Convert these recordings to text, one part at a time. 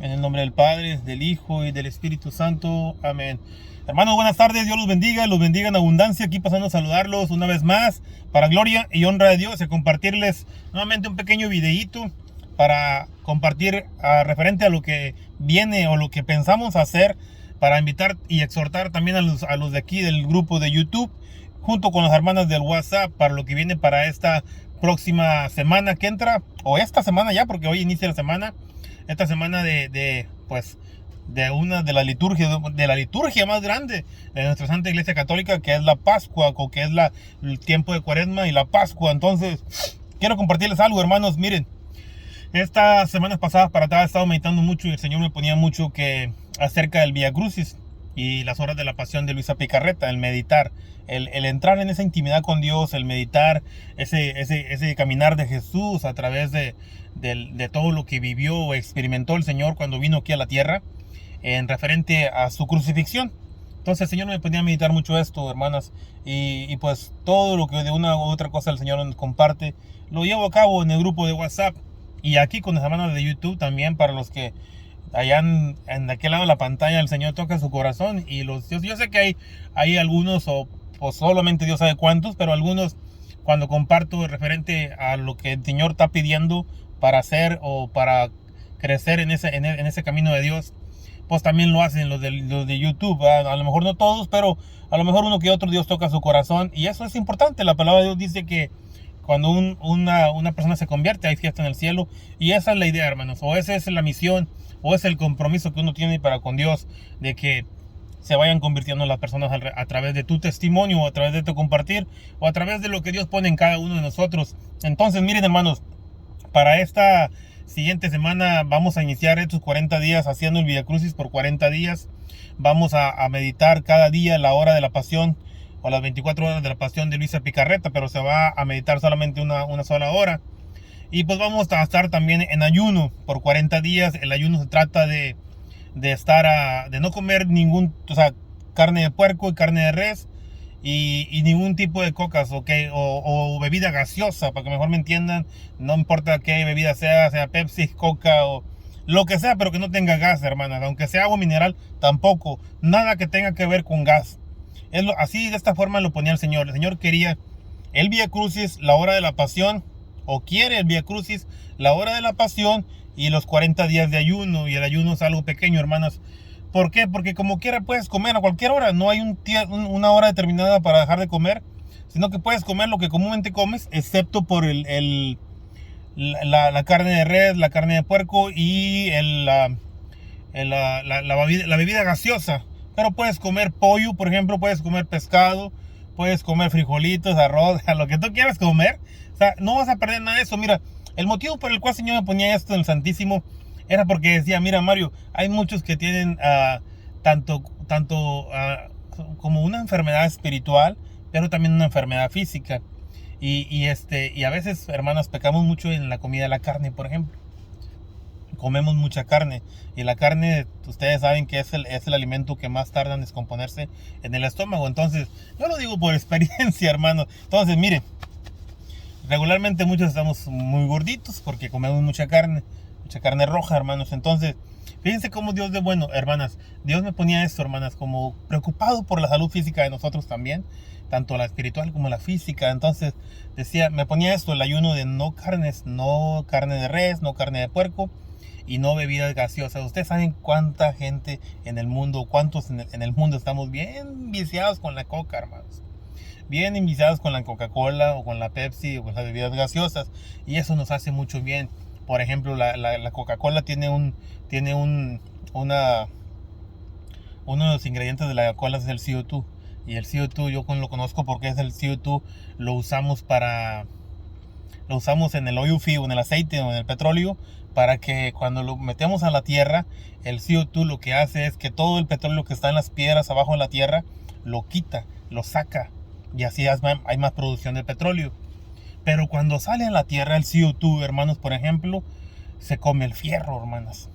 En el nombre del Padre, del Hijo y del Espíritu Santo. Amén. Hermanos, buenas tardes. Dios los bendiga en abundancia. Aquí pasando a saludarlos una vez más para gloria y honra de Dios y a compartirles nuevamente un pequeño videíto para compartir referente a lo que viene o lo que pensamos hacer, para invitar y exhortar también a los de aquí del grupo de YouTube, junto con las hermanas del WhatsApp, para lo que viene para esta próxima semana que entra, o esta semana ya, porque hoy inicia la semana. Esta semana pues de una de la liturgia más grande de nuestra Santa Iglesia Católica, que es la Pascua, o que es el tiempo de Cuaresma y la Pascua. Entonces, quiero compartirles algo, hermanos. Miren, estas semanas pasadas para atrás he estado meditando mucho y el Señor me ponía mucho que acerca del Vía Crucis y las horas de la pasión de Luisa Picarreta, el meditar, el entrar en esa intimidad con Dios, el meditar, ese caminar de Jesús a través de todo lo que vivió o experimentó el Señor cuando vino aquí a la tierra, en referente a su crucifixión. Entonces el Señor me ponía a meditar mucho esto, hermanas, y pues todo lo que de una u otra cosa el Señor nos comparte, lo llevo a cabo en el grupo de WhatsApp y aquí con las hermanas de YouTube también, para los que allá en aquel lado de la pantalla el Señor toca su corazón. Y yo sé que hay algunos, o solamente Dios sabe cuántos, pero algunos, cuando comparto referente a lo que el Señor está pidiendo para hacer o para crecer en ese camino de Dios, pues también lo hacen los de YouTube. A lo mejor no todos, pero a lo mejor uno que otro Dios toca su corazón, y eso es importante. La palabra de Dios dice que cuando una persona se convierte, hay fiesta en el cielo, y esa es la idea, hermanos, o esa es la misión, o es el compromiso que uno tiene para con Dios, de que se vayan convirtiendo las personas a través de tu testimonio, o a través de tu compartir, o a través de lo que Dios pone en cada uno de nosotros. Entonces, miren, hermanos, para esta siguiente semana vamos a iniciar estos 40 días haciendo el Vía Crucis por 40 días. Vamos a meditar cada día la hora de la pasión, o las 24 horas de la pasión de Luisa Picarreta, pero se va a meditar solamente una sola hora. Y pues vamos a estar también en ayuno por 40 días. El ayuno se trata de de no comer o sea, carne de puerco y carne de res, y ningún tipo de cocas, o bebida gaseosa, para que mejor me entiendan. No importa qué bebida sea Pepsi, Coca o lo que sea, pero que no tenga gas, hermanas. Aunque sea agua mineral, tampoco. Nada que tenga que ver con gas. Así, de esta forma lo ponía el Señor. El Señor quería el Vía Crucis, la hora de la pasión, o quiere el Vía Crucis, la hora de la pasión y los 40 días de ayuno. Y el ayuno es algo pequeño, hermanas. ¿Por qué? Porque como quiera puedes comer a cualquier hora. No hay una hora determinada para dejar de comer, sino que puedes comer lo que comúnmente comes, excepto por la carne de res, la carne de puerco y la bebida gaseosa. Pero puedes comer pollo, por ejemplo, puedes comer pescado, puedes comer frijolitos, arroz, lo que tú quieras comer. O sea, no vas a perder nada de eso. Mira, el motivo por el cual el Señor me ponía esto en el Santísimo era porque decía: mira, Mario, hay muchos que tienen tanto como una enfermedad espiritual, pero también una enfermedad física. Y a veces, hermanas, pecamos mucho en la comida de la carne, por ejemplo. Comemos mucha carne, y la carne, ustedes saben que es el alimento que más tarda en descomponerse en el estómago. Entonces, yo lo digo por experiencia, hermanos. Entonces, miren, regularmente muchos estamos muy gorditos porque comemos mucha carne roja, hermanos. Entonces, fíjense cómo Dios de bueno, hermanas. Dios me ponía esto, hermanas, como preocupado por la salud física de nosotros también, tanto la espiritual como la física. Entonces, me ponía esto: el ayuno de no carne de res, no carne de puerco, y no bebidas gaseosas. Ustedes saben cuánta gente en el mundo, cuántos en el mundo estamos bien viciados con la coca, hermanos. Bien enviciados con la Coca-Cola, o con la Pepsi, o con las bebidas gaseosas. Y eso nos hace mucho bien. Por ejemplo, la Coca-Cola uno de los ingredientes de la cola es el CO2. Y el CO2 yo lo conozco porque es el CO2, lo usamos en el oil field, en el aceite o en el petróleo, para que cuando lo metemos a la tierra, el CO2 lo que hace es que todo el petróleo que está en las piedras abajo de la tierra lo quita, lo saca, y así hay más producción de petróleo. Pero cuando sale a la tierra el CO2, hermanos, por ejemplo, se come el fierro, hermanas.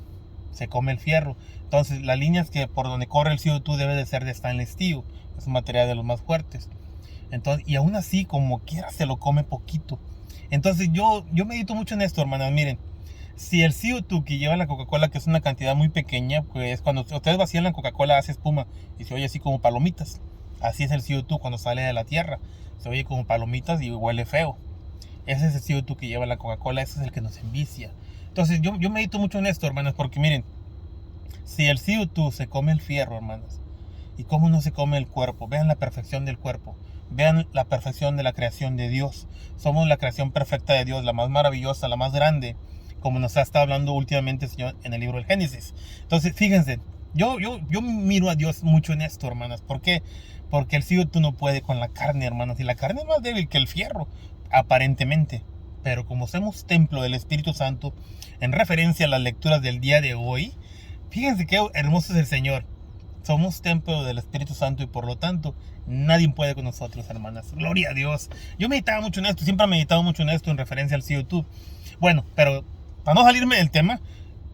Se come el fierro. Entonces, las líneas por donde corre el CO2 debe de ser de stainless steel. Es un material de los más fuertes. Entonces, y aún así, como quiera, se lo come poquito. Entonces, yo medito mucho en esto, hermanas. Miren, Si el CO2 que lleva la Coca-Cola, que es una cantidad muy pequeña, pues cuando ustedes vacían la Coca-Cola hace espuma y se oye así como palomitas. Así es el CO2 cuando sale de la tierra. Se oye como palomitas y huele feo. Ese es el CO2 que lleva la Coca-Cola, ese es el que nos envicia. Entonces yo medito mucho en esto, hermanos, porque miren, si el CO2 se come el fierro, hermanos, ¿y cómo no se come el cuerpo? Vean la perfección del cuerpo. Vean la perfección de la creación de Dios. Somos la creación perfecta de Dios, la más maravillosa, la más grande, como nos ha estado hablando últimamente el Señor en el libro del Génesis. Entonces, fíjense, yo miro a Dios mucho en esto, hermanas. ¿Por qué? Porque el CO2 no puede con la carne, hermanos. Y la carne es más débil que el fierro, aparentemente. Pero como somos templo del Espíritu Santo, en referencia a las lecturas del día de hoy, fíjense qué hermoso es el Señor. Somos templo del Espíritu Santo y por lo tanto nadie puede con nosotros, hermanas. Gloria a Dios. Yo meditaba mucho en esto, siempre he meditado mucho en esto en referencia al CO2. Bueno, pero para no salirme del tema,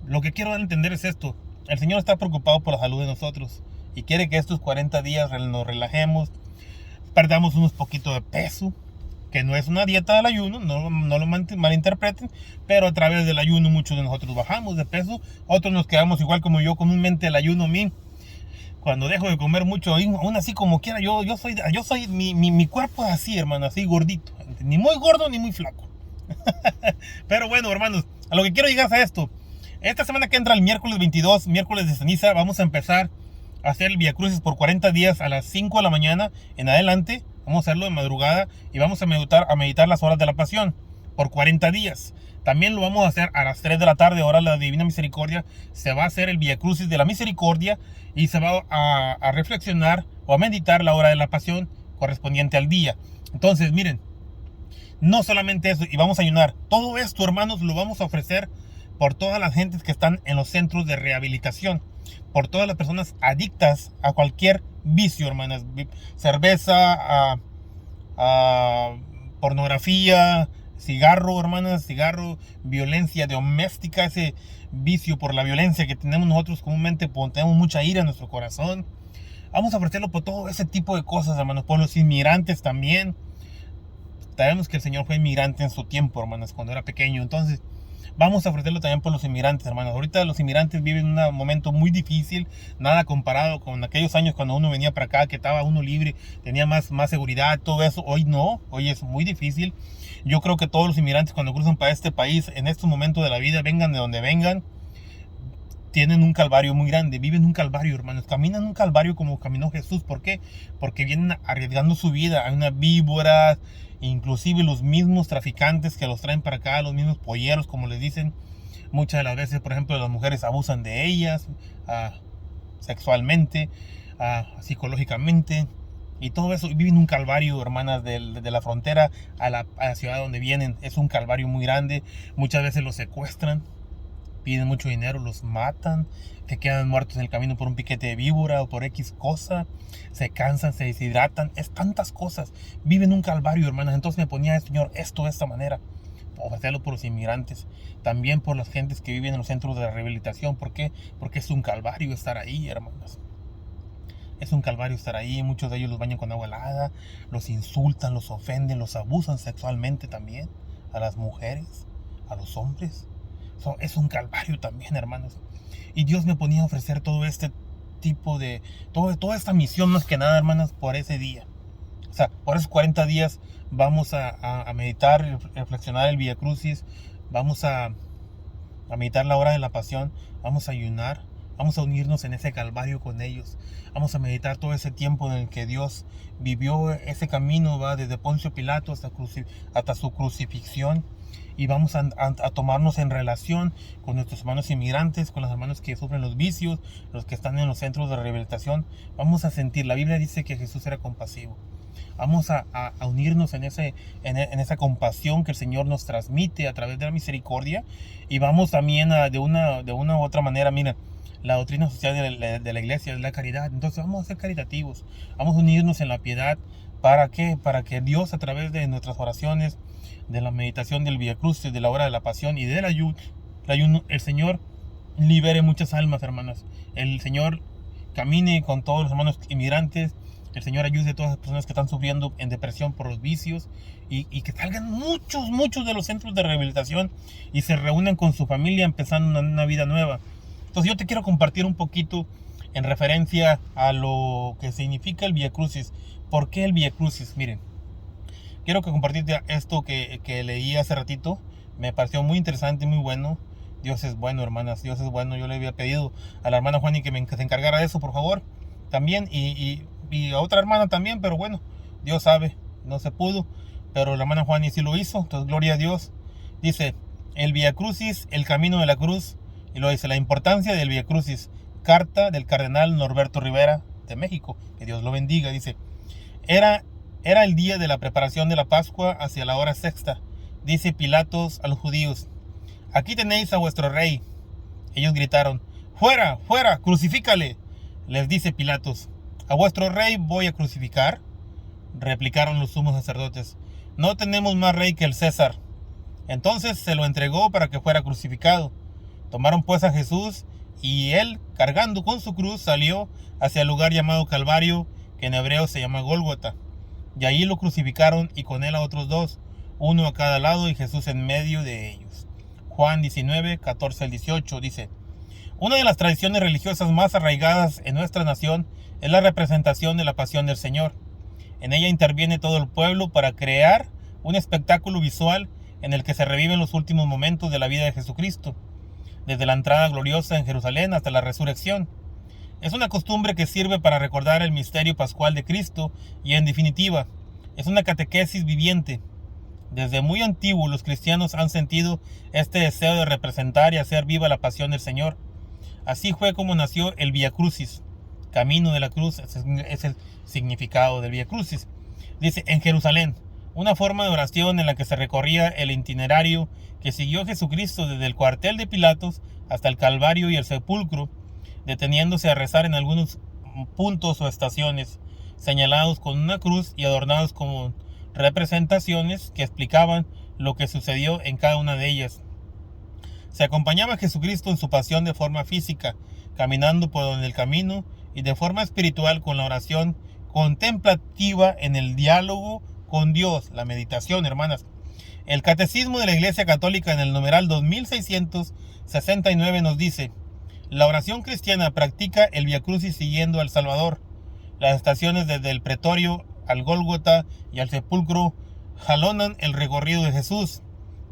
lo que quiero dar a entender es esto. El Señor está preocupado por la salud de nosotros y quiere que estos 40 días nos relajemos, perdamos unos poquitos de peso, que no es una dieta del ayuno, no lo malinterpreten, pero a través del ayuno muchos de nosotros bajamos de peso, otros nos quedamos igual como yo, comúnmente el ayuno a mí. Cuando dejo de comer mucho, aún así como quiera, yo soy mi cuerpo es así, hermano, así gordito. Ni muy gordo ni muy flaco. Pero bueno, hermanos, a lo que quiero llegar es a esto. Esta semana que entra el miércoles 22, miércoles de ceniza, vamos a empezar a hacer el Vía Crucis por 40 días a las 5 de la mañana en adelante. Vamos a hacerlo de madrugada y vamos a meditar las horas de la pasión por 40 días. También lo vamos a hacer a las 3 de la tarde, hora de la Divina Misericordia. Se va a hacer el Vía Crucis de la Misericordia y se va a reflexionar o a meditar la hora de la pasión correspondiente al día. Entonces, miren, no solamente eso, y vamos a ayunar. Todo esto, hermanos, lo vamos a ofrecer por todas las gentes que están en los centros de rehabilitación, por todas las personas adictas a cualquier vicio, hermanas. Cerveza, pornografía, cigarro, hermanas, cigarro, violencia doméstica, ese vicio por la violencia que tenemos nosotros comúnmente, tenemos mucha ira en nuestro corazón. Vamos a ofrecerlo por todo ese tipo de cosas, hermanos, por los inmigrantes también. Sabemos que el Señor fue inmigrante en su tiempo, hermanas, cuando era pequeño. Entonces, vamos a ofrecerlo también por los inmigrantes, hermanos. Ahorita los inmigrantes viven un momento muy difícil, nada comparado con aquellos años cuando uno venía para acá, que estaba uno libre, tenía más seguridad, todo eso. Hoy no, hoy es muy difícil. Yo creo que todos los inmigrantes cuando cruzan para este país, en estos momentos de la vida, vengan de donde vengan, tienen un calvario muy grande, viven un calvario, hermanos, caminan un calvario como caminó Jesús. ¿Por qué? Porque vienen arriesgando su vida. Hay unas víboras, inclusive los mismos traficantes que los traen para acá, los mismos polleros, como les dicen. Muchas de las veces, por ejemplo, las mujeres abusan de ellas sexualmente, psicológicamente. Y todo eso, viven un calvario, hermanas, de la frontera a la ciudad donde vienen. Es un calvario muy grande. Muchas veces los secuestran, piden mucho dinero, los matan, que quedan muertos en el camino por un piquete de víbora o por X cosa, se cansan, se deshidratan, es tantas cosas, viven un calvario, hermanas. Entonces me ponía el Señor esto de esta manera, ofrecerlo por los inmigrantes, también por las gentes que viven en los centros de rehabilitación. ¿Por qué? Porque es un calvario estar ahí, hermanos. Es un calvario estar ahí. Muchos de ellos los bañan con agua helada, los insultan, los ofenden, los abusan sexualmente también, a las mujeres, a los hombres. Es un calvario también, hermanos. Y Dios me ponía a ofrecer todo este tipo de... toda esta misión, más que nada, hermanas, por ese día. O sea, por esos 40 días vamos a meditar, reflexionar el Vía Crucis. Vamos a meditar la hora de la pasión. Vamos a ayunar. Vamos a unirnos en ese calvario con ellos. Vamos a meditar todo ese tiempo en el que Dios vivió ese camino, va desde Poncio Pilato hasta su crucifixión. Y vamos a tomarnos en relación con nuestros hermanos inmigrantes, con los hermanos que sufren los vicios, los que están en los centros de rehabilitación. Vamos a sentir, la Biblia dice que Jesús era compasivo. Vamos a unirnos en esa compasión que el Señor nos transmite a través de la misericordia. Y vamos también de una u otra manera, miren, la doctrina social de la iglesia es la caridad. Entonces vamos a ser caritativos, vamos a unirnos en la piedad. ¿Para qué? Para que Dios, a través de nuestras oraciones, de la meditación del Vía Crucis, de la hora de la pasión y del ayuno, el Señor libere muchas almas, hermanas. El Señor camine con todos los hermanos inmigrantes, el Señor ayude a todas las personas que están sufriendo en depresión por los vicios y que salgan muchos de los centros de rehabilitación y se reúnan con su familia empezando una vida nueva. Entonces yo te quiero compartir un poquito en referencia a lo que significa el Vía Crucis. ¿Por qué el Vía Crucis? Miren, quiero que compartirte esto que leí hace ratito. Me pareció muy interesante y muy bueno. Dios es bueno, hermanas, Dios es bueno. Yo le había pedido a la hermana Juani que se encargara de eso, por favor. También, y a otra hermana también, pero bueno, Dios sabe, no se pudo. Pero la hermana Juani sí lo hizo, entonces gloria a Dios. Dice, el Vía Crucis, el camino de la cruz. Y lo dice, la importancia del Vía Crucis. Carta del cardenal Norberto Rivera de México, que Dios lo bendiga. Dice, era el día de la preparación de la Pascua hacia la hora sexta. Dice Pilatos a los judíos, aquí tenéis a vuestro rey. Ellos gritaron, fuera, fuera, crucifícale. Les dice Pilatos, ¿a vuestro rey voy a crucificar? Replicaron los sumos sacerdotes, no tenemos más rey que el César. Entonces se lo entregó para que fuera crucificado. Tomaron pues a Jesús y él, cargando con su cruz, salió hacia el lugar llamado Calvario, que en hebreo se llama Gólgota. Y ahí lo crucificaron y con él a otros dos, uno a cada lado y Jesús en medio de ellos. Juan 19, 14 al 18 dice, una de las tradiciones religiosas más arraigadas en nuestra nación es la representación de la pasión del Señor. En ella interviene todo el pueblo para crear un espectáculo visual en el que se reviven los últimos momentos de la vida de Jesucristo, desde la entrada gloriosa en Jerusalén hasta la resurrección. Es una costumbre que sirve para recordar el misterio pascual de Cristo y, en definitiva, es una catequesis viviente. Desde muy antiguo los cristianos han sentido este deseo de representar y hacer viva la pasión del Señor. Así fue como nació el Vía Crucis. Camino de la cruz es el significado del Vía Crucis. Dice, en Jerusalén, una forma de oración en la que se recorría el itinerario que siguió Jesucristo desde el cuartel de Pilatos hasta el Calvario y el sepulcro, deteniéndose a rezar en algunos puntos o estaciones, señalados con una cruz y adornados con representaciones que explicaban lo que sucedió en cada una de ellas. Se acompañaba a Jesucristo en su pasión de forma física, caminando por el camino, y de forma espiritual con la oración contemplativa en el diálogo con Dios, la meditación, hermanas. El Catecismo de la Iglesia Católica en el numeral 2669 nos dice, la oración cristiana practica el Vía Crucis siguiendo al Salvador. Las estaciones desde el pretorio al Gólgota y al sepulcro jalonan el recorrido de Jesús,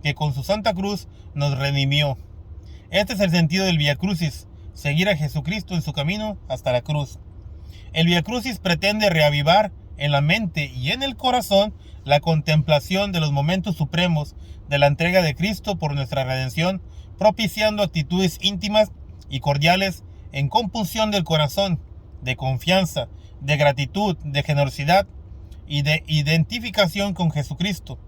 que con su Santa Cruz nos redimió. Este es el sentido del Vía Crucis, seguir a Jesucristo en su camino hasta la cruz. El Vía Crucis pretende reavivar en la mente y en el corazón la contemplación de los momentos supremos de la entrega de Cristo por nuestra redención, propiciando actitudes íntimas y cordiales en compunción del corazón, de confianza, de gratitud, de generosidad y de identificación con Jesucristo.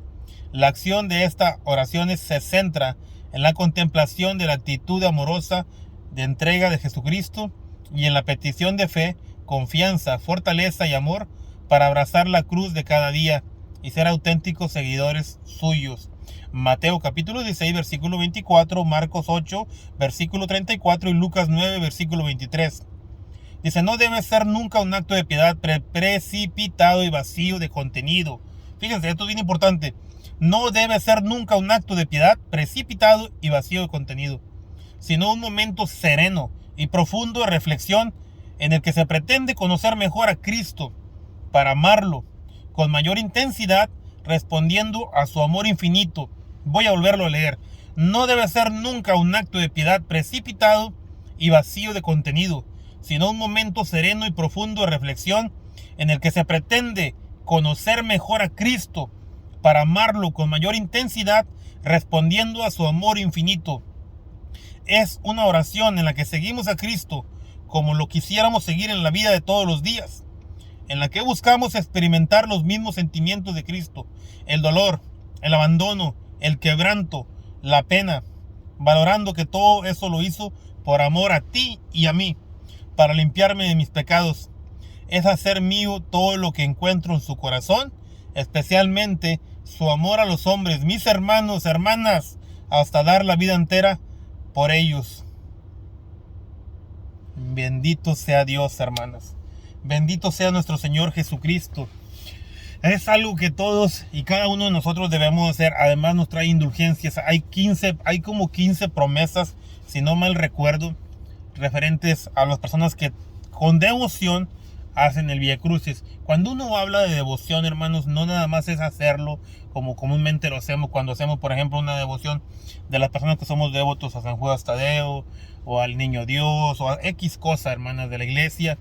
La acción de estas oraciones se centra en la contemplación de la actitud amorosa de entrega de Jesucristo y en la petición de fe, confianza, fortaleza y amor para abrazar la cruz de cada día y ser auténticos seguidores suyos. Mateo capítulo 16, versículo 24, Marcos 8, versículo 34 y Lucas 9, versículo 23. Dice, no debe ser nunca un acto de piedad precipitado y vacío de contenido. Fíjense, esto es bien importante. No debe ser nunca un acto de piedad precipitado y vacío de contenido, sino un momento sereno y profundo de reflexión en el que se pretende conocer mejor a Cristo para amarlo con mayor intensidad, respondiendo a su amor infinito. Voy a volverlo a leer. No debe ser nunca un acto de piedad precipitado y vacío de contenido, sino un momento sereno y profundo de reflexión en el que se pretende conocer mejor a Cristo para amarlo con mayor intensidad, respondiendo a su amor infinito. Es una oración en la que seguimos a Cristo como lo quisiéramos seguir en la vida de todos los días, en la que buscamos experimentar los mismos sentimientos de Cristo, el dolor, el abandono, el quebranto, la pena, valorando que todo eso lo hizo por amor a ti y a mí, para limpiarme de mis pecados. Es hacer mío todo lo que encuentro en su corazón, especialmente su amor a los hombres, mis hermanos, hermanas, hasta dar la vida entera por ellos. Bendito sea Dios, hermanas. Bendito sea nuestro Señor Jesucristo. Es algo que todos y cada uno de nosotros debemos hacer. Además nos trae indulgencias. Hay como 15 promesas, si no mal recuerdo, referentes a las personas que con devoción hacen el Vía Crucis. Cuando uno habla de devoción, hermanos, no nada más es hacerlo como comúnmente lo hacemos cuando hacemos, por ejemplo, una devoción de las personas que somos devotos a San Judas Tadeo o al Niño Dios o a X cosa, hermanas de la iglesia,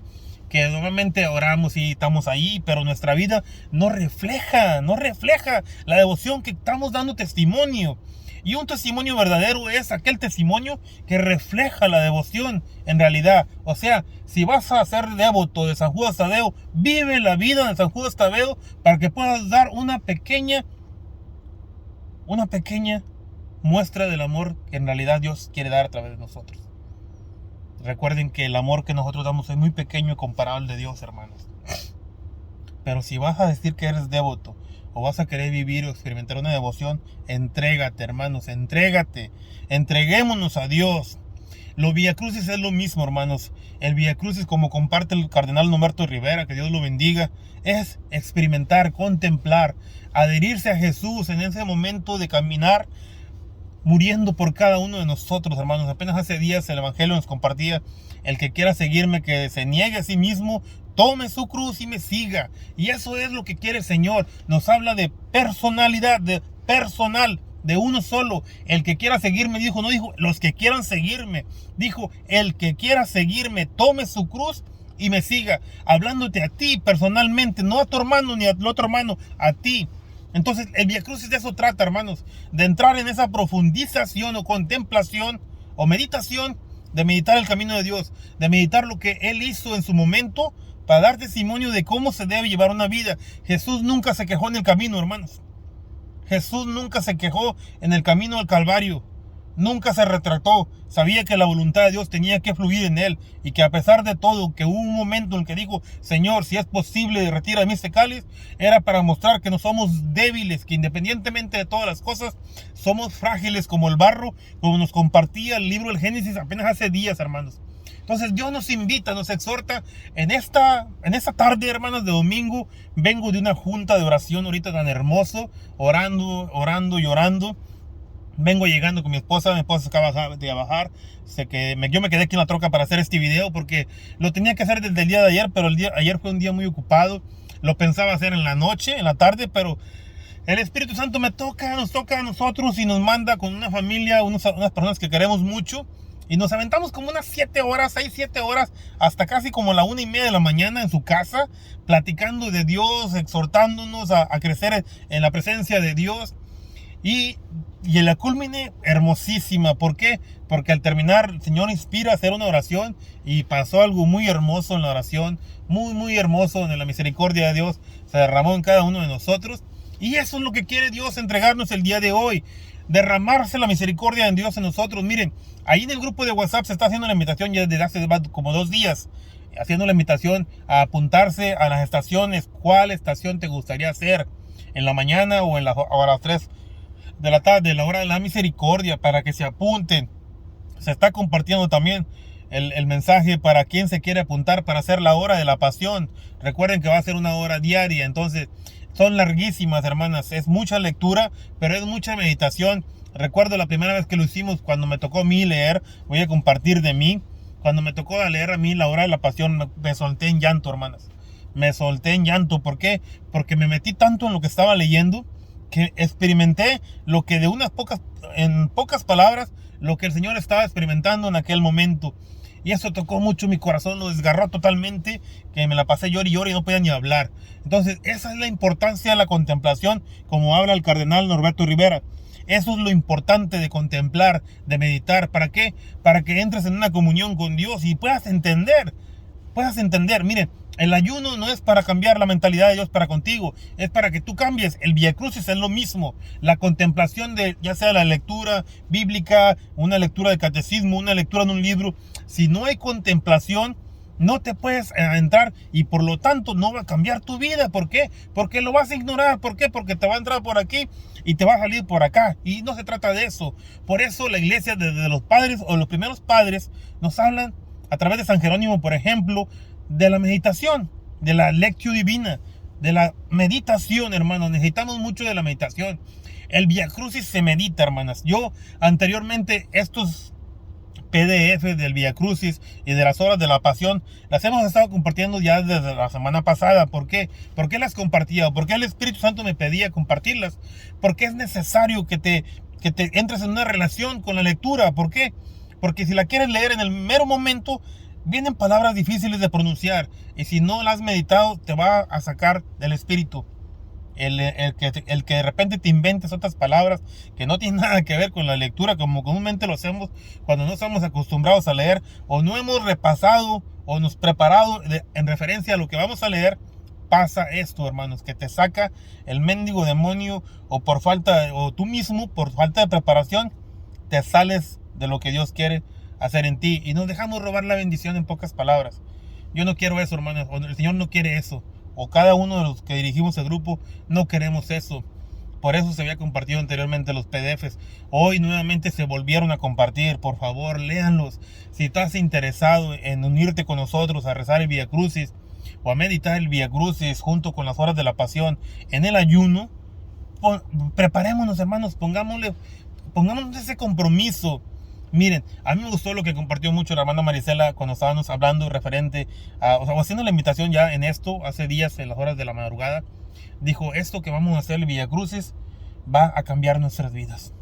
que normalmente oramos y estamos ahí, pero nuestra vida no refleja la devoción que estamos dando testimonio. Y un testimonio verdadero es aquel testimonio que refleja la devoción en realidad. O sea, si vas a ser devoto de San Judas Tadeo, vive la vida de San Judas Tadeo para que puedas dar una pequeña muestra del amor que en realidad Dios quiere dar a través de nosotros. Recuerden que el amor que nosotros damos es muy pequeño comparado al de Dios, hermanos. Pero si vas a decir que eres devoto o vas a querer vivir o experimentar una devoción, entrégate, hermanos, entrégate. Entreguémonos a Dios. Los Vía Crucis es lo mismo, hermanos. El Vía Crucis, como comparte el cardenal Norberto Rivera, que Dios lo bendiga, es experimentar, contemplar, adherirse a Jesús en ese momento de caminar, muriendo por cada uno de nosotros, hermanos. Apenas hace días el Evangelio nos compartía: el que quiera seguirme, que se niegue a sí mismo, tome su cruz y me siga. Y eso es lo que quiere el Señor. Nos habla de personalidad, de personal, de uno solo. El que quiera seguirme, no dijo los que quieran seguirme, dijo el que quiera seguirme, tome su cruz y me siga. Hablándote a ti personalmente, no a tu hermano ni al otro hermano, a ti. Entonces el Vía Crucis de eso trata, hermanos, de entrar en esa profundización o contemplación o meditación, de meditar el camino de Dios, de meditar lo que Él hizo en su momento para dar testimonio de cómo se debe llevar una vida. Jesús nunca se quejó en el camino, hermanos. Jesús nunca se quejó en el camino al Calvario. Nunca se retrató. Sabía que la voluntad de Dios tenía que fluir en Él, y que a pesar de todo, que hubo un momento en el que dijo: Señor, si es posible, retira de mí este cáliz, era para mostrar que no somos débiles, que independientemente de todas las cosas, somos frágiles como el barro, como nos compartía el libro del Génesis apenas hace días, hermanos. Entonces Dios nos invita, nos exhorta en esta tarde, hermanos, de domingo. Vengo de una junta de oración ahorita tan hermoso, orando y orando. Vengo llegando con mi esposa se acaba de bajar. Yo me quedé aquí en la troca para hacer este video porque lo tenía que hacer desde el día de ayer, pero ayer fue un día muy ocupado. Lo pensaba hacer en la noche, en la tarde, pero el Espíritu Santo nos toca a nosotros y nos manda con una familia, unas personas que queremos mucho. Y nos aventamos como unas 6, 7 horas, hasta casi como la 1:30 de la mañana en su casa, platicando de Dios, exhortándonos a crecer en la presencia de Dios. Y en la culmine, hermosísima. ¿Por qué? Porque al terminar el Señor inspira a hacer una oración, y pasó algo muy hermoso en la oración, muy hermoso, en la misericordia de Dios se derramó en cada uno de nosotros. Y eso es lo que quiere Dios entregarnos el día de hoy, derramarse la misericordia de Dios en nosotros. Miren, ahí en el grupo de WhatsApp se está haciendo la invitación ya desde hace como 2 días, haciendo la invitación a apuntarse a las estaciones. ¿Cuál estación te gustaría hacer? ¿En la mañana o a las 3 de la tarde, la hora de la misericordia? Para que se apunten. Se está compartiendo también el mensaje para quien se quiere apuntar para hacer la hora de la pasión. Recuerden que va a ser una hora diaria, entonces son larguísimas, hermanas. Es mucha lectura, pero es mucha meditación. Recuerdo la primera vez que lo hicimos, cuando me tocó a mí leer. Voy a compartir de mí. Cuando me tocó leer a mí la hora de la pasión, me solté en llanto, hermanas. Me solté en llanto. ¿Por qué? Porque me metí tanto en lo que estaba leyendo, que experimenté lo que en pocas palabras, lo que el Señor estaba experimentando en aquel momento. Y eso tocó mucho mi corazón, lo desgarró totalmente, que me la pasé llorando y no podía ni hablar. Entonces, esa es la importancia de la contemplación, como habla el cardenal Norberto Rivera. Eso es lo importante de contemplar, de meditar. ¿Para qué? Para que entres en una comunión con Dios y puedas entender. Miren, el ayuno no es para cambiar la mentalidad de Dios para contigo, es para que tú cambies. El Vía Crucis es lo mismo. La contemplación de, ya sea la lectura bíblica, una lectura de catecismo, una lectura de un libro, si no hay contemplación, no te puedes entrar, y por lo tanto no va a cambiar tu vida. ¿Por qué? Porque lo vas a ignorar. ¿Por qué? Porque te va a entrar por aquí y te va a salir por acá, y no se trata de eso. Por eso la iglesia, desde los padres o los primeros padres, nos hablan a través de San Jerónimo, por ejemplo, de la meditación, de la lectio divina, de la meditación, hermanos. Necesitamos mucho de la meditación. El Via Crucis se medita, hermanas. Yo anteriormente estos PDF del Via Crucis y de las horas de la pasión las hemos estado compartiendo ya desde la semana pasada. ¿Por qué? ¿Por qué las compartía? ¿Por qué el Espíritu Santo me pedía compartirlas? Porque es necesario que te entres en una relación con la lectura. ¿Por qué? Porque si la quieres leer en el mero momento, vienen palabras difíciles de pronunciar, y si no las has meditado te va a sacar del espíritu. El que de repente te inventes otras palabras que no tienen nada que ver con la lectura, como comúnmente lo hacemos cuando no estamos acostumbrados a leer, o no hemos repasado o nos preparado en referencia a lo que vamos a leer. Pasa esto, hermanos, que te saca el mendigo demonio, o por falta, o tú mismo por falta de preparación te sales de lo que Dios quiere hacer en ti, y nos dejamos robar la bendición. En pocas palabras, yo no quiero eso, hermanos. El Señor no quiere eso, o cada uno de los que dirigimos el grupo no queremos eso. Por eso se había compartido anteriormente los PDFs. Hoy nuevamente se volvieron a compartir. Por favor, léanlos. Si estás interesado en unirte con nosotros a rezar el Via Crucis, o a meditar el Via Crucis junto con las horas de la pasión en el ayuno, preparémonos, hermanos. Pongámonos ese compromiso. Miren, a mí me gustó lo que compartió mucho la hermana Marisela cuando estábamos hablando referente a, o sea, haciendo la invitación ya en esto, hace días, en las horas de la madrugada. Dijo, esto que vamos a hacer, el Via Crucis, va a cambiar nuestras vidas.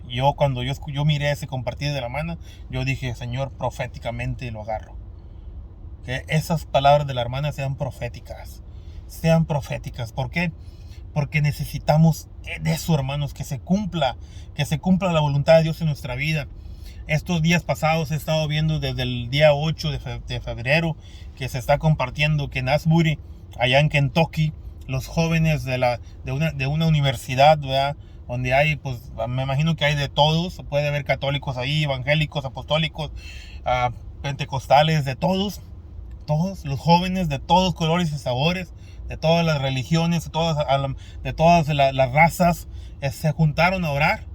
Yo cuando yo miré ese compartir de la hermana, yo dije, Señor, proféticamente lo agarro. Que esas palabras de la hermana sean proféticas. Sean proféticas. ¿Por qué? Porque necesitamos de eso, hermanos, que se cumpla la voluntad de Dios en nuestra vida. Estos días pasados he estado viendo desde el día 8 de febrero que se está compartiendo que en Asbury, allá en Kentucky, los jóvenes de una universidad, ¿verdad?, donde hay, pues me imagino que hay de todos, puede haber católicos ahí, evangélicos, apostólicos, pentecostales, de todos los jóvenes de todos colores y sabores, de todas las religiones, de todas las razas, se juntaron a orar.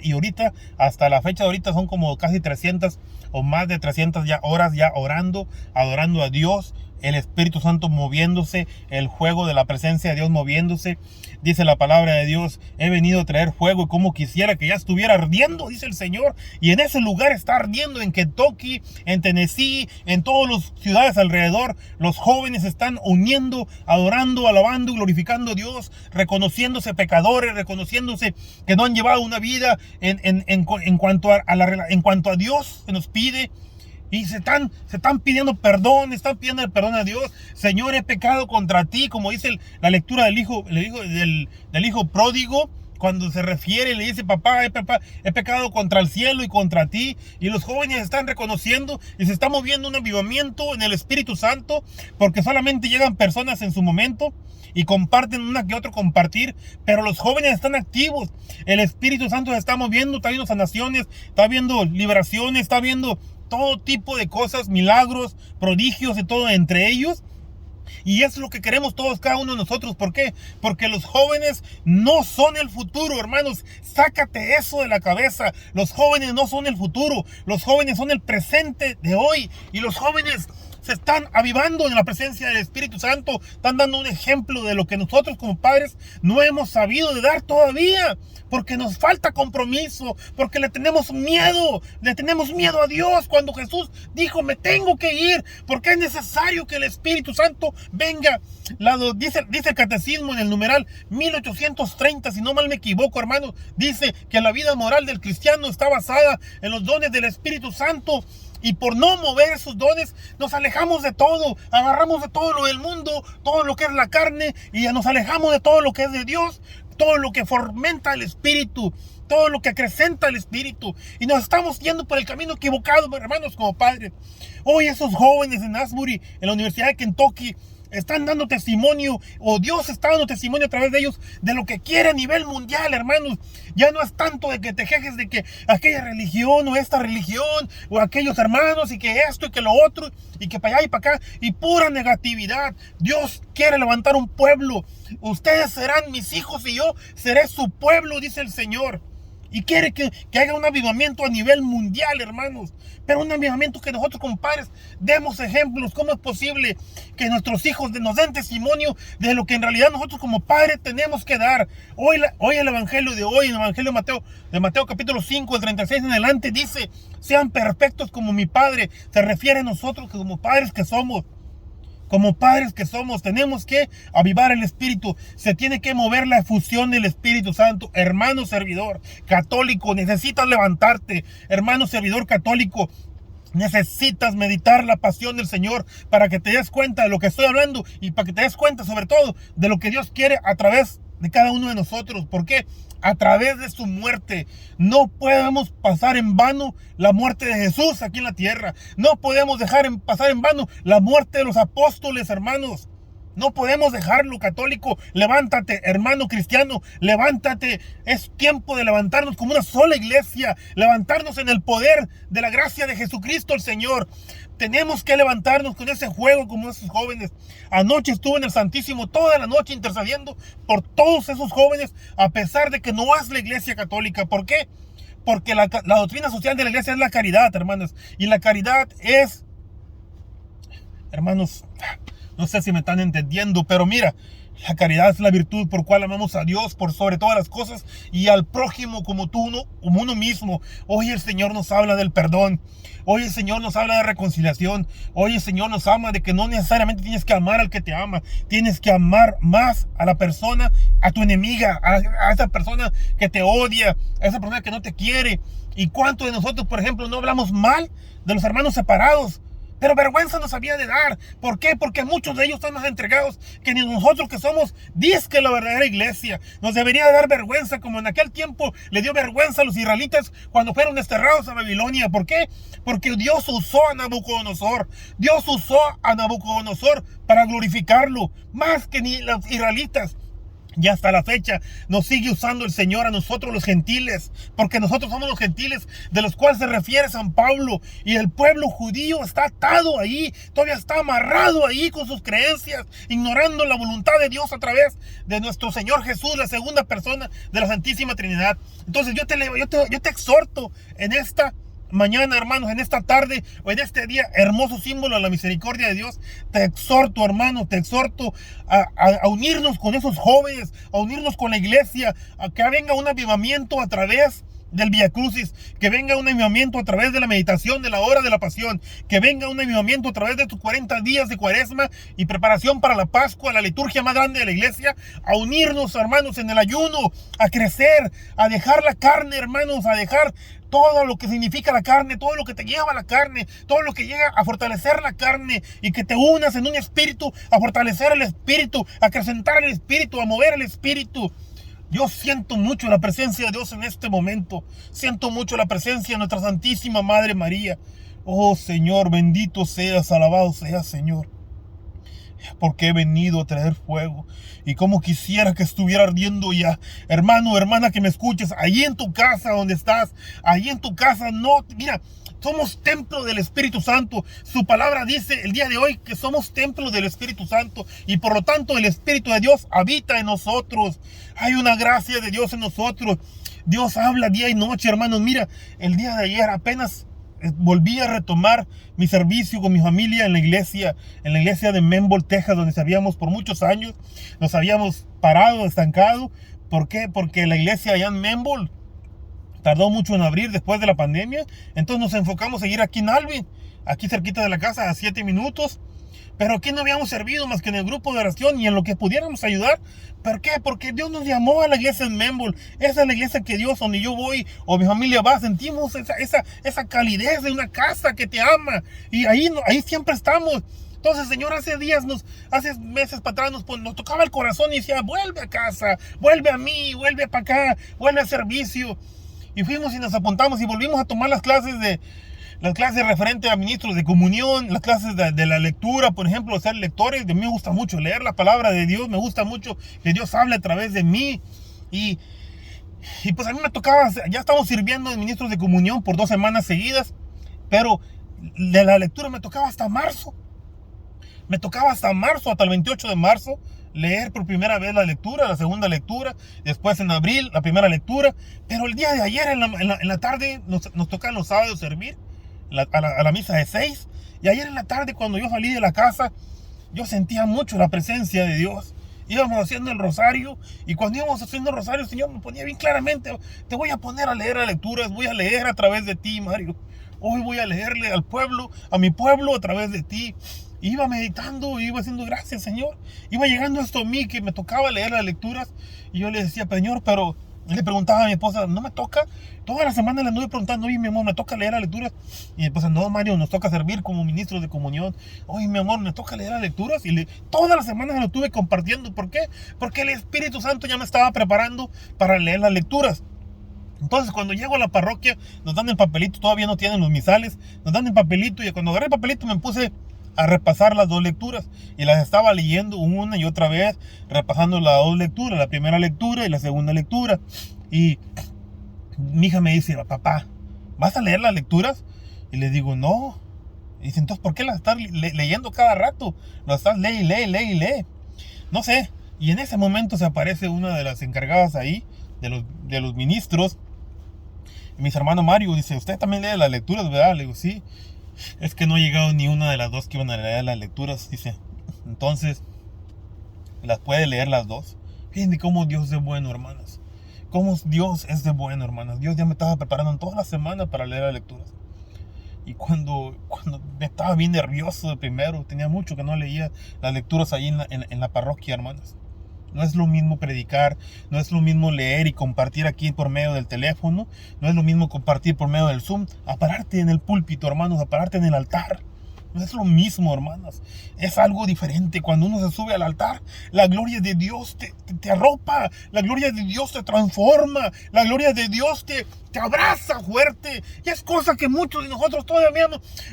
Y ahorita, hasta la fecha de ahorita, son como casi 300 o más de 300 horas ya orando, adorando a Dios, el Espíritu Santo moviéndose, el fuego de la presencia de Dios moviéndose. Dice la palabra de Dios, he venido a traer fuego, y como quisiera que ya estuviera ardiendo, dice el Señor. Y en ese lugar está ardiendo, en Kentucky, en Tennessee, en todas las ciudades alrededor. Los jóvenes están uniendo, adorando, alabando, glorificando a Dios, reconociéndose pecadores, reconociéndose que no han llevado una vida en cuanto a Dios se nos pide. Y se están pidiendo perdón, están pidiendo el perdón a Dios. Señor, he pecado contra ti, como dice la lectura del hijo pródigo, cuando se refiere, le dice, papá, he pecado contra el cielo y contra ti. Y los jóvenes están reconociendo, y se está moviendo un avivamiento en el Espíritu Santo, porque solamente llegan personas en su momento y comparten una que otro compartir, pero los jóvenes están activos. El Espíritu Santo se está moviendo, está viendo sanaciones, está viendo liberaciones, está viendo todo tipo de cosas, milagros, prodigios y todo entre ellos. Y es lo que queremos todos, cada uno de nosotros. ¿Por qué? Porque los jóvenes no son el futuro, hermanos. Sácate eso de la cabeza. Los jóvenes no son el futuro. Los jóvenes son el presente de hoy. Y los jóvenes se están avivando en la presencia del Espíritu Santo. Están dando un ejemplo de lo que nosotros como padres no hemos sabido de dar todavía. Porque nos falta compromiso, porque le tenemos miedo a Dios. Cuando Jesús dijo, me tengo que ir, porque es necesario que el Espíritu Santo venga. Dice el catecismo en el numeral 1830, si no mal me equivoco, hermanos, dice que la vida moral del cristiano está basada en los dones del Espíritu Santo. Y por no mover esos dones, nos alejamos de todo, agarramos de todo lo del mundo, todo lo que es la carne, y ya nos alejamos de todo lo que es de Dios, todo lo que fomenta el Espíritu, todo lo que acrecenta el Espíritu. Y nos estamos yendo por el camino equivocado, hermanos, como padres. Hoy esos jóvenes en Asbury, en la Universidad de Kentucky, están dando testimonio, o Dios está dando testimonio a través de ellos, de lo que quiere a nivel mundial, hermanos. Ya no es tanto de que te quejes de que aquella religión o esta religión, o aquellos hermanos, y que esto y que lo otro, y que para allá y para acá, y pura negatividad. Dios quiere levantar un pueblo. Ustedes serán mis hijos y yo seré su pueblo, dice el Señor. Y quiere que haga un avivamiento a nivel mundial, hermanos. Pero un avivamiento que nosotros como padres demos ejemplos. ¿Cómo es posible que nuestros hijos nos den testimonio de lo que en realidad nosotros como padres tenemos que dar? Hoy el evangelio de hoy, el evangelio de Mateo capítulo 5, del 36 en adelante, dice: sean perfectos como mi Padre. Se refiere a nosotros como padres que somos. Como padres que somos, tenemos que avivar el Espíritu. Se tiene que mover la efusión del Espíritu Santo. Hermano servidor católico, necesitas levantarte. Hermano servidor católico, necesitas meditar la pasión del Señor para que te des cuenta de lo que estoy hablando y para que te des cuenta sobre todo de lo que Dios quiere a través de cada uno de nosotros. ¿Por qué? A través de su muerte. No podemos pasar en vano la muerte de Jesús aquí en la tierra. No podemos dejar pasar en vano la muerte de los apóstoles, hermanos. No podemos dejarlo, católico. Levántate, hermano cristiano, levántate. Es tiempo de levantarnos como una sola iglesia, levantarnos en el poder de la gracia de Jesucristo el Señor. Tenemos que levantarnos con ese juego como esos jóvenes. Anoche estuve en el Santísimo toda la noche intercediendo por todos esos jóvenes, a pesar de que no es la iglesia católica. ¿Por qué? Porque la doctrina social de la iglesia es la caridad, hermanos. Y la caridad es, hermanos, no sé si me están entendiendo, pero mira, la caridad es la virtud por cual amamos a Dios por sobre todas las cosas y al prójimo como uno mismo. Hoy el Señor nos habla del perdón. Hoy el Señor nos habla de reconciliación. Hoy el Señor nos ama de que no necesariamente tienes que amar al que te ama. Tienes que amar más a la persona, a tu enemiga, a esa persona que te odia, a esa persona que no te quiere. ¿Y cuántos de nosotros, por ejemplo, no hablamos mal de los hermanos separados? Pero vergüenza nos había de dar. ¿Por qué? Porque muchos de ellos están más entregados que ni nosotros que somos disque la verdadera iglesia. Nos debería de dar vergüenza, como en aquel tiempo le dio vergüenza a los israelitas cuando fueron desterrados a Babilonia. ¿Por qué? Porque Dios usó a Nabucodonosor. Dios usó a Nabucodonosor para glorificarlo, más que ni los israelitas. Y hasta la fecha nos sigue usando el Señor a nosotros los gentiles, porque nosotros somos los gentiles de los cuales se refiere San Pablo. Y el pueblo judío está atado ahí, todavía está amarrado ahí con sus creencias, ignorando la voluntad de Dios a través de nuestro Señor Jesús, la segunda persona de la Santísima Trinidad. Entonces yo te exhorto en esta mañana, hermanos, en esta tarde o en este día, hermoso símbolo de la misericordia de Dios, te exhorto, hermano, te exhorto a unirnos con esos jóvenes, a unirnos con la iglesia, a que venga un avivamiento a través del Vía Crucis, que venga un avivamiento a través de la meditación de la hora de la pasión, que venga un avivamiento a través de tus 40 días de cuaresma y preparación para la Pascua, la liturgia más grande de la iglesia, a unirnos, hermanos, en el ayuno, a crecer, a dejar la carne, hermanos, a dejar todo lo que significa la carne, todo lo que te lleva a la carne, todo lo que llega a fortalecer la carne, y que te unas en un espíritu, a fortalecer el espíritu, a acrecentar el espíritu, a mover el espíritu. Yo siento mucho la presencia de Dios en este momento. Siento mucho la presencia de nuestra Santísima Madre María. Oh Señor, bendito seas, alabado seas, Señor. Porque he venido a traer fuego. Y como quisiera que estuviera ardiendo ya. Hermano, hermana que me escuches, ahí en tu casa donde estás, ahí en tu casa, no, mira, somos templo del Espíritu Santo. Su palabra dice el día de hoy que somos templo del Espíritu Santo. Y por lo tanto el Espíritu de Dios habita en nosotros. Hay una gracia de Dios en nosotros. Dios habla día y noche, hermanos. Mira, el día de ayer apenas volví a retomar mi servicio con mi familia en la iglesia de Membol, Texas, donde sabíamos por muchos años. Nos habíamos parado, estancado. ¿Por qué? Porque la iglesia allá en Membol tardó mucho en abrir después de la pandemia. Entonces nos enfocamos a ir aquí en Alvin, aquí cerquita de la casa, a 7 minutos. Pero aquí no habíamos servido más que en el grupo de oración y en lo que pudiéramos ayudar. ¿Por qué? Porque Dios nos llamó a la iglesia en Membol. Esa es la iglesia que Dios, donde yo voy o mi familia va, sentimos esa calidez de una casa que te ama. Y ahí siempre estamos. Entonces, Señor, hace meses para atrás nos tocaba el corazón y decía: vuelve a casa, vuelve a mí, vuelve para acá, vuelve al servicio. Y fuimos y nos apuntamos y volvimos a tomar las clases referentes a ministros de comunión, las clases de la lectura, por ejemplo, ser lectores. De mí me gusta mucho leer la palabra de Dios, me gusta mucho que Dios hable a través de mí. Y pues a mí me tocaba, ya estamos sirviendo en ministros de comunión por 2 semanas seguidas, pero de la lectura me tocaba hasta marzo. Me tocaba hasta marzo, hasta el 28 de marzo, leer por primera vez la lectura, la segunda lectura, después en abril la primera lectura, pero el día de ayer en la tarde nos tocan los sábados servir a la misa de 6, y ayer en la tarde cuando yo salí de la casa, yo sentía mucho la presencia de Dios. Íbamos haciendo el rosario, y cuando íbamos haciendo el rosario, el Señor me ponía bien claramente: te voy a poner a leer las lecturas, voy a leer a través de ti, Mario. Hoy voy a leerle al pueblo, a mi pueblo a través de ti. Iba meditando, iba haciendo gracias, Señor. Iba llegando esto a mí, que me tocaba leer las lecturas, y yo le decía: Señor, pero le preguntaba a mi esposa: ¿no me toca? Toda la semana le anduve preguntando: oye, mi amor, ¿me toca leer las lecturas? Y mi esposa: no, Mario, nos toca servir como ministros de comunión. Oye, mi amor, ¿me toca leer las lecturas? Y todas las semanas lo estuve compartiendo. ¿Por qué? Porque el Espíritu Santo ya me estaba preparando para leer las lecturas. Entonces, cuando llego a la parroquia, nos dan el papelito. Todavía no tienen los misales, nos dan el papelito, y cuando agarré el papelito me puse a repasar las dos lecturas, y las estaba leyendo una y otra vez, repasando las dos lecturas, la primera lectura y la segunda lectura. Y mi hija me dice: papá, ¿vas a leer las lecturas? Y le digo: no. Y dice: entonces, ¿por qué las estás leyendo cada rato? Las estás lee. No sé. Y en ese momento se aparece una de las encargadas ahí, de los ministros. Y mis hermanos: Mario, dice, ¿usted también lee las lecturas, verdad? Le digo: sí. Es que no ha llegado ni una de las dos que iban a leer las lecturas, dice. Entonces, las puede leer las dos. Fíjense cómo Dios es bueno, hermanas. Cómo Dios es de bueno, hermanas. Dios ya me estaba preparando toda la semana para leer las lecturas. Y cuando me estaba bien nervioso de primero, tenía mucho que no leía las lecturas ahí en la parroquia, hermanas. No es lo mismo predicar, no es lo mismo leer y compartir aquí por medio del teléfono, no es lo mismo compartir por medio del Zoom, a pararte en el púlpito, hermanos, a pararte en el altar. No es lo mismo, hermanas. Es algo diferente. Cuando uno se sube al altar, la gloria de Dios te arropa, la gloria de Dios te transforma, la gloria de Dios te abraza fuerte. Y es cosa que muchos de nosotros todavía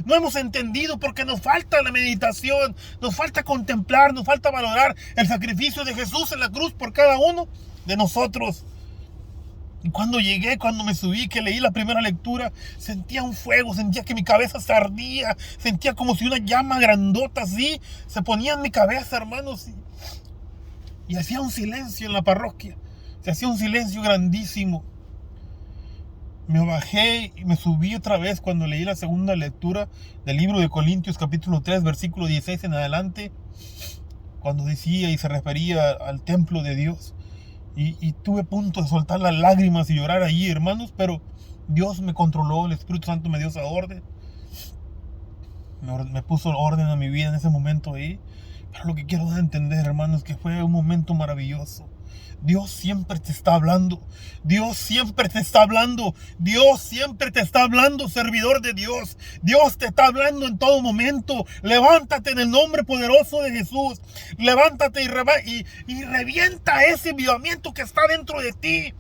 no hemos entendido, porque nos falta la meditación, nos falta contemplar, nos falta valorar el sacrificio de Jesús en la cruz por cada uno de nosotros. Y cuando me subí, que leí la primera lectura, sentía un fuego, sentía que mi cabeza se ardía, sentía como si una llama grandota así se ponía en mi cabeza, hermanos. Y hacía un silencio en la parroquia, se hacía un silencio grandísimo. Me bajé y me subí otra vez cuando leí la segunda lectura del libro de Corintios, capítulo 3, versículo 16 en adelante, cuando decía y se refería al templo de Dios. Y tuve punto de soltar las lágrimas y llorar allí, hermanos, pero Dios me controló, el Espíritu Santo me dio esa orden. Me puso orden a mi vida en ese momento ahí. Pero lo que quiero dar a entender, hermanos, que fue un momento maravilloso. Dios siempre te está hablando. Dios siempre te está hablando. Dios siempre te está hablando, servidor de Dios. Dios te está hablando en todo momento. Levántate en el nombre poderoso de Jesús. Levántate y revienta ese avivamiento que está dentro de ti.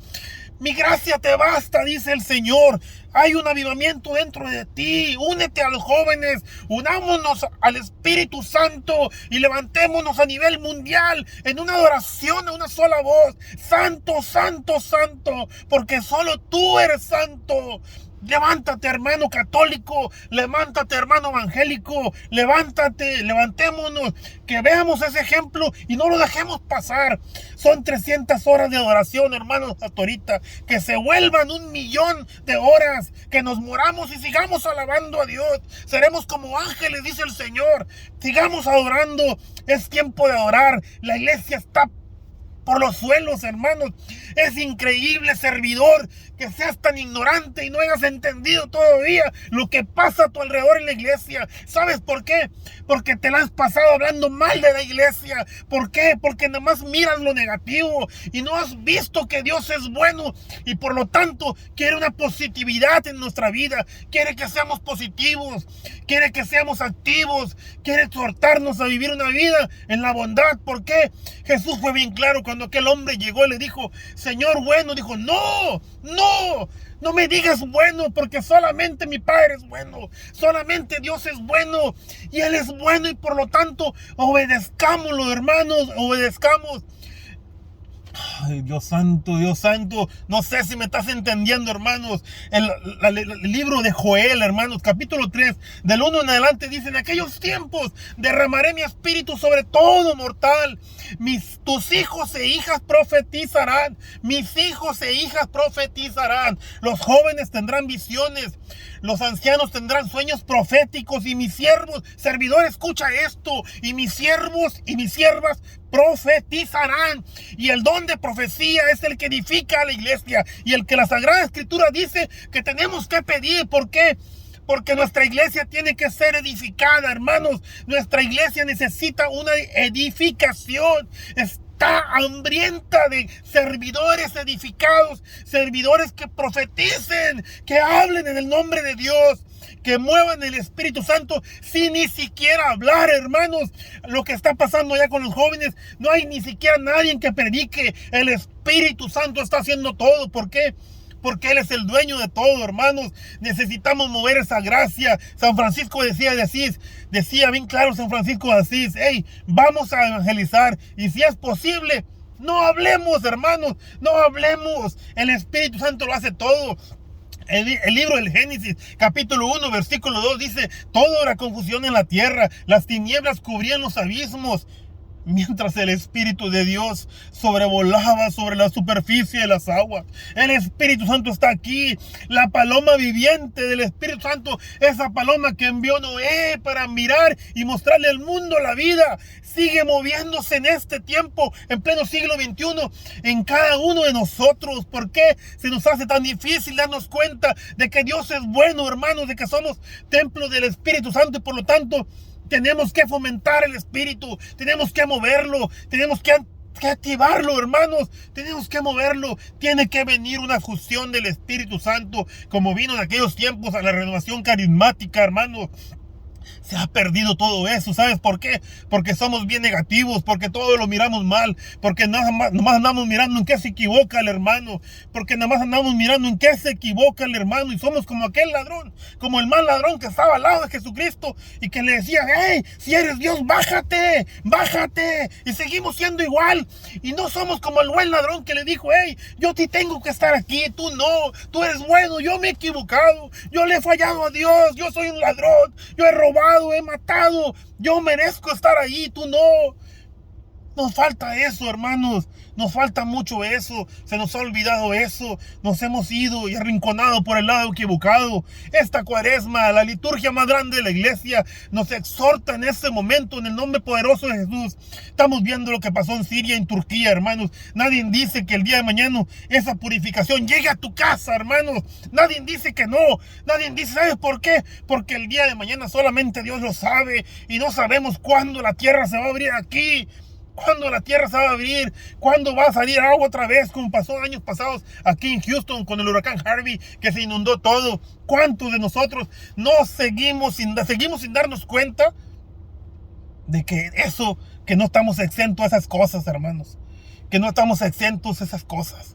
Mi gracia te basta, dice el Señor. Hay un avivamiento dentro de ti. Únete a los jóvenes, unámonos al Espíritu Santo y levantémonos a nivel mundial en una adoración a una sola voz. Santo, santo, santo, porque solo tú eres santo. Levántate, hermano católico, levántate, hermano evangélico, levántate, levantémonos, que veamos ese ejemplo y no lo dejemos pasar. Son 300 horas de adoración, hermanos, hasta ahorita, que se vuelvan 1.000.000 de horas, que nos moramos y sigamos alabando a Dios. Seremos como ángeles, dice el Señor. Sigamos adorando, es tiempo de adorar. La iglesia está por los suelos, hermanos. Es increíble, servidor, que seas tan ignorante y no hayas entendido todavía lo que pasa a tu alrededor en la iglesia. ¿Sabes por qué? Porque te la has pasado hablando mal de la iglesia. ¿Por qué? Porque nada más miras lo negativo y no has visto que Dios es bueno, y por lo tanto quiere una positividad en nuestra vida. Quiere que seamos positivos, quiere que seamos activos, quiere exhortarnos a vivir una vida en la bondad. ¿Por qué? Jesús fue bien claro cuando aquel hombre llegó y le dijo: Señor bueno, dijo: no me digas bueno, porque solamente mi Padre es bueno, solamente Dios es bueno, y Él es bueno, y por lo tanto obedezcámoslo, hermanos, obedezcamos. Ay, Dios santo, Dios santo. No sé si me estás entendiendo, hermanos. El libro de Joel, hermanos, capítulo 3, del 1 en adelante, dice: en aquellos tiempos derramaré mi espíritu sobre todo mortal. Tus hijos e hijas profetizarán. Mis hijos e hijas profetizarán. Los jóvenes tendrán visiones. Los ancianos tendrán sueños proféticos. Y mis siervos, servidor, escucha esto. Y mis siervos y mis siervas profetizarán. Y el don de profecía es el que edifica a la iglesia, y el que la Sagrada Escritura dice que tenemos que pedir. ¿Por qué? Porque nuestra iglesia tiene que ser edificada, hermanos. Nuestra iglesia necesita una edificación. Está hambrienta de servidores edificados, servidores que profeticen, que hablen en el nombre de Dios, que muevan el Espíritu Santo sin ni siquiera hablar, hermanos. Lo que está pasando ya con los jóvenes, no hay ni siquiera nadie que predique. El Espíritu Santo está haciendo todo. ¿Por qué? Porque Él es el dueño de todo, hermanos. Necesitamos mover esa gracia. San Francisco decía bien claro San Francisco de Asís: hey, vamos a evangelizar, y si es posible, no hablemos, hermanos, no hablemos. El Espíritu Santo lo hace todo. El libro del Génesis, capítulo 1, versículo 2, dice: todo era confusión en la tierra, las tinieblas cubrían los abismos, mientras el Espíritu de Dios sobrevolaba sobre la superficie de las aguas. El Espíritu Santo está aquí. La paloma viviente del Espíritu Santo, esa paloma que envió Noé para mirar y mostrarle al mundo la vida, sigue moviéndose en este tiempo, en pleno siglo XXI, en cada uno de nosotros. ¿Por qué se nos hace tan difícil darnos cuenta de que Dios es bueno, hermanos? De que somos templo del Espíritu Santo, y por lo tanto tenemos que fomentar el Espíritu, tenemos que moverlo, tenemos que activarlo, hermanos, tenemos que moverlo. Tiene que venir una fusión del Espíritu Santo, como vino en aquellos tiempos a la renovación carismática, hermanos. Se ha perdido todo eso. ¿Sabes por qué? Porque somos bien negativos, porque todo lo miramos mal, porque nada más andamos mirando en qué se equivoca el hermano, porque nada más andamos mirando en qué se equivoca el hermano, y somos como aquel ladrón, como el mal ladrón que estaba al lado de Jesucristo y que le decía: hey, si eres Dios, bájate, bájate, y seguimos siendo igual. Y no somos como el buen ladrón que le dijo: hey, yo te tengo que estar aquí, tú no, tú eres bueno, yo me he equivocado, yo le he fallado a Dios, yo soy un ladrón, yo he robado, he matado, yo merezco estar ahí, tú no. Nos falta eso, hermanos. Nos falta mucho eso. Se nos ha olvidado eso. Nos hemos ido y arrinconado por el lado equivocado. Esta cuaresma, la liturgia más grande de la iglesia, nos exhorta en este momento, en el nombre poderoso de Jesús. Estamos viendo lo que pasó en Siria, en Turquía, hermanos. Nadie dice que el día de mañana esa purificación llegue a tu casa, hermanos. Nadie dice que no. Nadie dice, ¿sabes por qué? Porque el día de mañana solamente Dios lo sabe, y no sabemos cuándo la tierra se va a abrir aquí. ¿Cuándo la tierra se va a abrir? ¿Cuándo va a salir agua otra vez? Como pasó años pasados aquí en Houston con el huracán Harvey, que se inundó todo. ¿Cuántos de nosotros no seguimos sin darnos cuenta de que no estamos exentos a esas cosas, hermanos? Que no estamos exentos a esas cosas.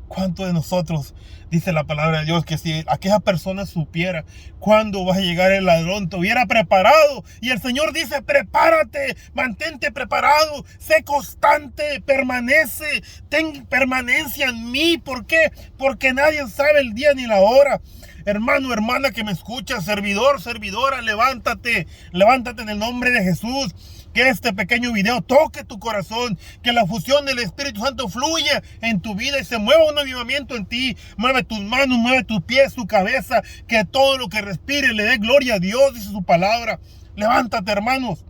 ¿Cuántos de nosotros, dice la palabra de Dios, que si aquella persona supiera cuándo va a llegar el ladrón, te hubiera preparado? Y el Señor dice: prepárate, mantente preparado, sé constante, permanece, ten permanencia en mí. ¿Por qué? Porque nadie sabe el día ni la hora. Hermano, hermana que me escucha, servidor, servidora, levántate, levántate en el nombre de Jesús. Que este pequeño video toque tu corazón, que la fusión del Espíritu Santo fluya en tu vida y se mueva un avivamiento en ti. Mueve tus manos, mueve tus pies, tu cabeza, que todo lo que respire le dé gloria a Dios, dice su palabra. Levántate, hermanos,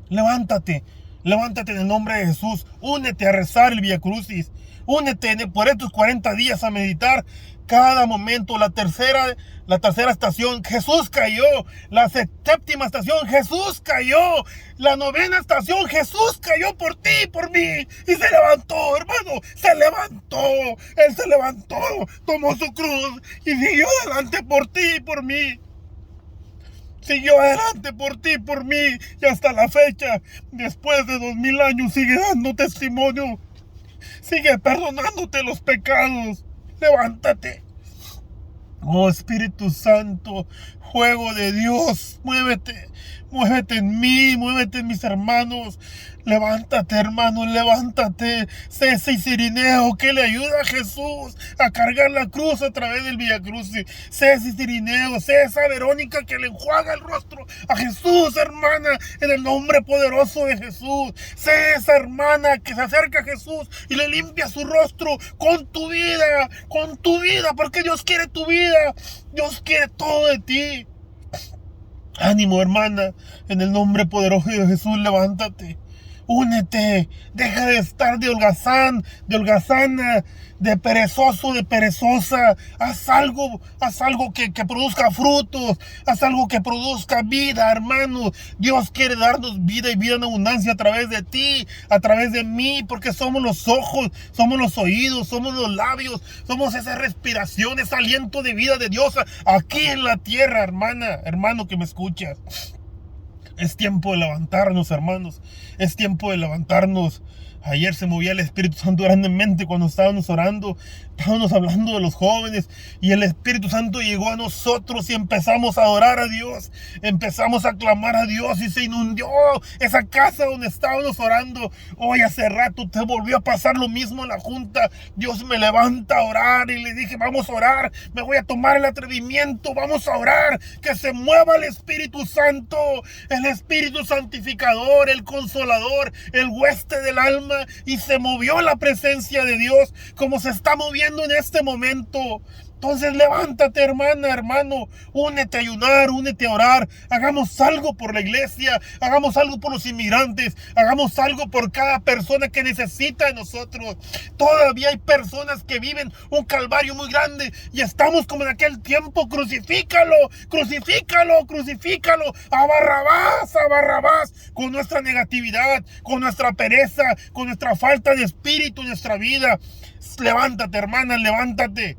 levántate, levántate en el nombre de Jesús. Únete a rezar el Vía Crucis, únete por estos 40 días a meditar cada momento. La tercera estación, Jesús cayó. La séptima estación, Jesús cayó. La novena estación, Jesús cayó por ti y por mí, y se levantó, hermano, se levantó. Él se levantó, tomó su cruz y siguió adelante por ti y por mí. Siguió adelante por ti y por mí, y hasta la fecha, después de 2000 años, sigue dando testimonio, sigue perdonándote los pecados. Levántate, Oh Espíritu Santo, fuego de Dios, muévete, muévete en mí, muévete en mis hermanos. Levántate, hermano, levántate. Sé ese Cirineo que le ayuda a Jesús a cargar la cruz a través del Vía Crucis. Sé ese Cirineo, sé esa Verónica que le enjuaga el rostro a Jesús, hermana, en el nombre poderoso de Jesús. Sé esa hermana que se acerca a Jesús y le limpia su rostro con tu vida, porque Dios quiere tu vida. Dios quiere todo de ti. Ánimo, hermana, en el nombre poderoso de Jesús, levántate. Únete, deja de estar de holgazana, de perezoso, de perezosa. Haz algo que produzca frutos, haz algo que produzca vida, hermano. Dios quiere darnos vida y vida en abundancia a través de ti, a través de mí, porque somos los ojos, somos los oídos, somos los labios, somos esa respiración, ese aliento de vida de Dios aquí en la tierra, hermana, hermano que me escuchas. Es tiempo de levantarnos, hermanos. Es tiempo de levantarnos. Ayer se movía el Espíritu Santo grandemente cuando estábamos orando. Estábamos hablando de los jóvenes y el Espíritu Santo llegó a nosotros y empezamos a adorar a Dios. Empezamos a clamar a Dios y se inundó esa casa donde estábamos orando. Hoy hace rato te volvió a pasar lo mismo en la junta. Dios me levanta a orar y le dije, vamos a orar. Me voy a tomar el atrevimiento. Vamos a orar. Que se mueva el Espíritu Santo. El Espíritu santificador, el consolador, el hueste del alma. Y se movió la presencia de Dios como se está moviendo en este momento. Entonces levántate, hermana, hermano, únete a ayunar, únete a orar, hagamos algo por la iglesia, hagamos algo por los inmigrantes, hagamos algo por cada persona que necesita de nosotros. Todavía hay personas que viven un calvario muy grande y estamos como en aquel tiempo. Crucifícalo, crucifícalo, crucifícalo, a Barrabás, con nuestra negatividad, con nuestra pereza, con nuestra falta de espíritu en nuestra vida. Levántate, hermana, levántate.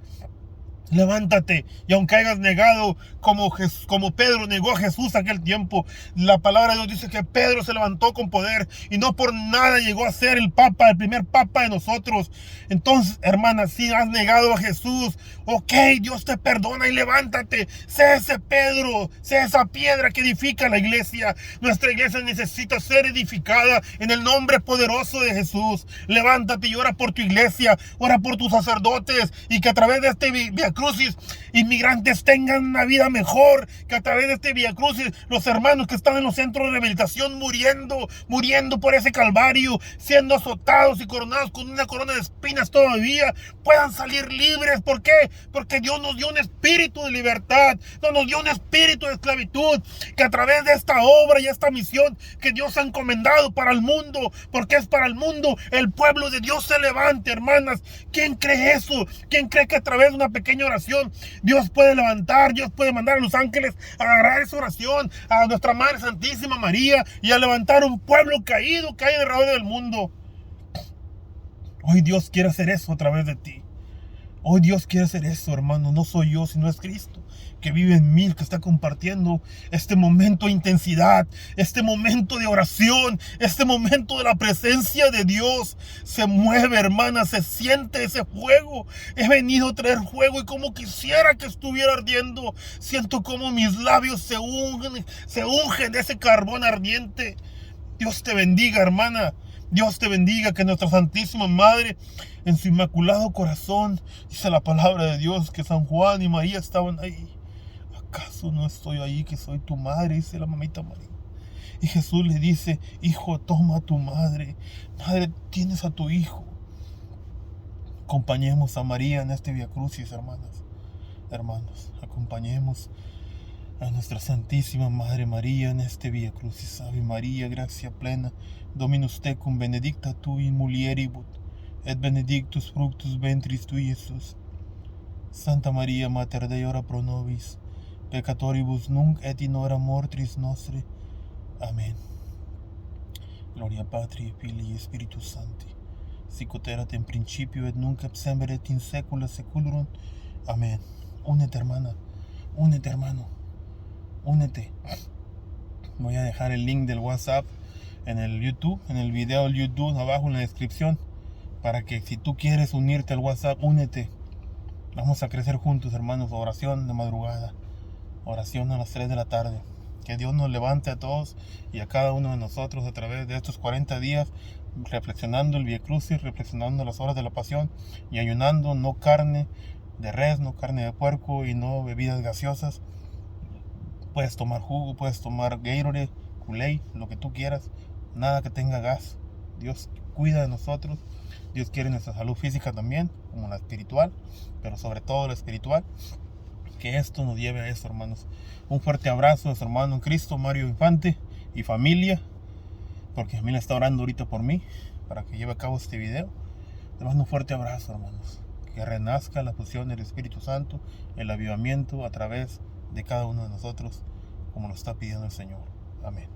Levántate, y aunque hayas negado como Pedro negó a Jesús aquel tiempo, la palabra de Dios dice que Pedro se levantó con poder y no por nada llegó a ser el primer papa de nosotros. Entonces, hermana, si has negado a Jesús, ok, Dios te perdona y levántate. Sé ese Pedro, sé esa piedra que edifica la iglesia. Nuestra iglesia necesita ser edificada en el nombre poderoso de Jesús. Levántate y ora por tu iglesia, ora por tus sacerdotes, y que a través de este Vía Crucis inmigrantes tengan una vida mejor, que a través de este Vía Crucis los hermanos que están en los centros de rehabilitación muriendo por ese calvario, siendo azotados y coronados con una corona de espinas todavía, puedan salir libres. ¿Por qué? Porque Dios nos dio un espíritu de libertad, no nos dio un espíritu de esclavitud, que a través de esta obra y esta misión que Dios ha encomendado para el mundo, porque es para el mundo, el pueblo de Dios se levante, hermanas. ¿Quién cree eso? ¿Quién cree que a través de una pequeña oración Dios puede levantar, Dios puede mandar a los ángeles a agarrar esa oración a nuestra Madre Santísima María y a levantar un pueblo caído que hay alrededor del mundo? Hoy Dios quiere hacer eso a través de ti. Hoy Dios quiere hacer eso, hermano. No soy yo, sino es Cristo que vive en mí, que está compartiendo este momento de intensidad, este momento de oración, este momento de la presencia de Dios. Se mueve, hermana, se siente ese fuego. He venido a traer fuego y como quisiera que estuviera ardiendo. Siento como mis labios se ungen de ese carbón ardiente. Dios te bendiga, hermana. Dios te bendiga, que nuestra Santísima Madre, en su inmaculado corazón, dice la palabra de Dios que San Juan y María estaban ahí. ¿Acaso no estoy ahí, que soy tu madre? Dice la mamita María. Y Jesús le dice, hijo, toma a tu madre. Madre, tienes a tu hijo. Acompañemos a María en este Vía Crucis, hermanas, hermanos. Acompañemos a nuestra Santísima Madre María en este Vía Crucis. Ave María, gracia plena, Dominus tecum, benedicta tu in mulieribus, et benedictus fructus ventris tui, Jesús. Santa María, Mater Dei, ora pro nobis peccatoribus, nunc et in hora mortis nostre. Amén. Gloria Patri, Filii, Spiritus Sancti, sicut erat in principio et nunc et semper et in saecula saeculorum. Amén. Únete, hermana. Únete, hermano. Únete. Voy a dejar el link del WhatsApp en el YouTube, en el video del YouTube abajo en la descripción, para que si tú quieres unirte al WhatsApp, únete. Vamos a crecer juntos, hermanos. Oración de madrugada, oración a las 3 de la tarde. Que Dios nos levante a todos y a cada uno de nosotros a través de estos 40 días, reflexionando el Vía Crucis, reflexionando las horas de la pasión y ayunando, no carne de res, no carne de puerco y no bebidas gaseosas. Puedes tomar jugo, puedes tomar Gatorade, Kool-Aid, lo que tú quieras, nada que tenga gas. Dios cuida de nosotros, Dios quiere nuestra salud física también, como la espiritual, pero sobre todo la espiritual. Que esto nos lleve a eso, hermanos. Un fuerte abrazo de su hermano en Cristo, Mario Infante, y familia, porque familia está orando ahorita por mí, para que lleve a cabo este video. Les mando un fuerte abrazo, hermanos. Que renazca la fusión del Espíritu Santo, el avivamiento a través de cada uno de nosotros, como lo está pidiendo el Señor. Amén.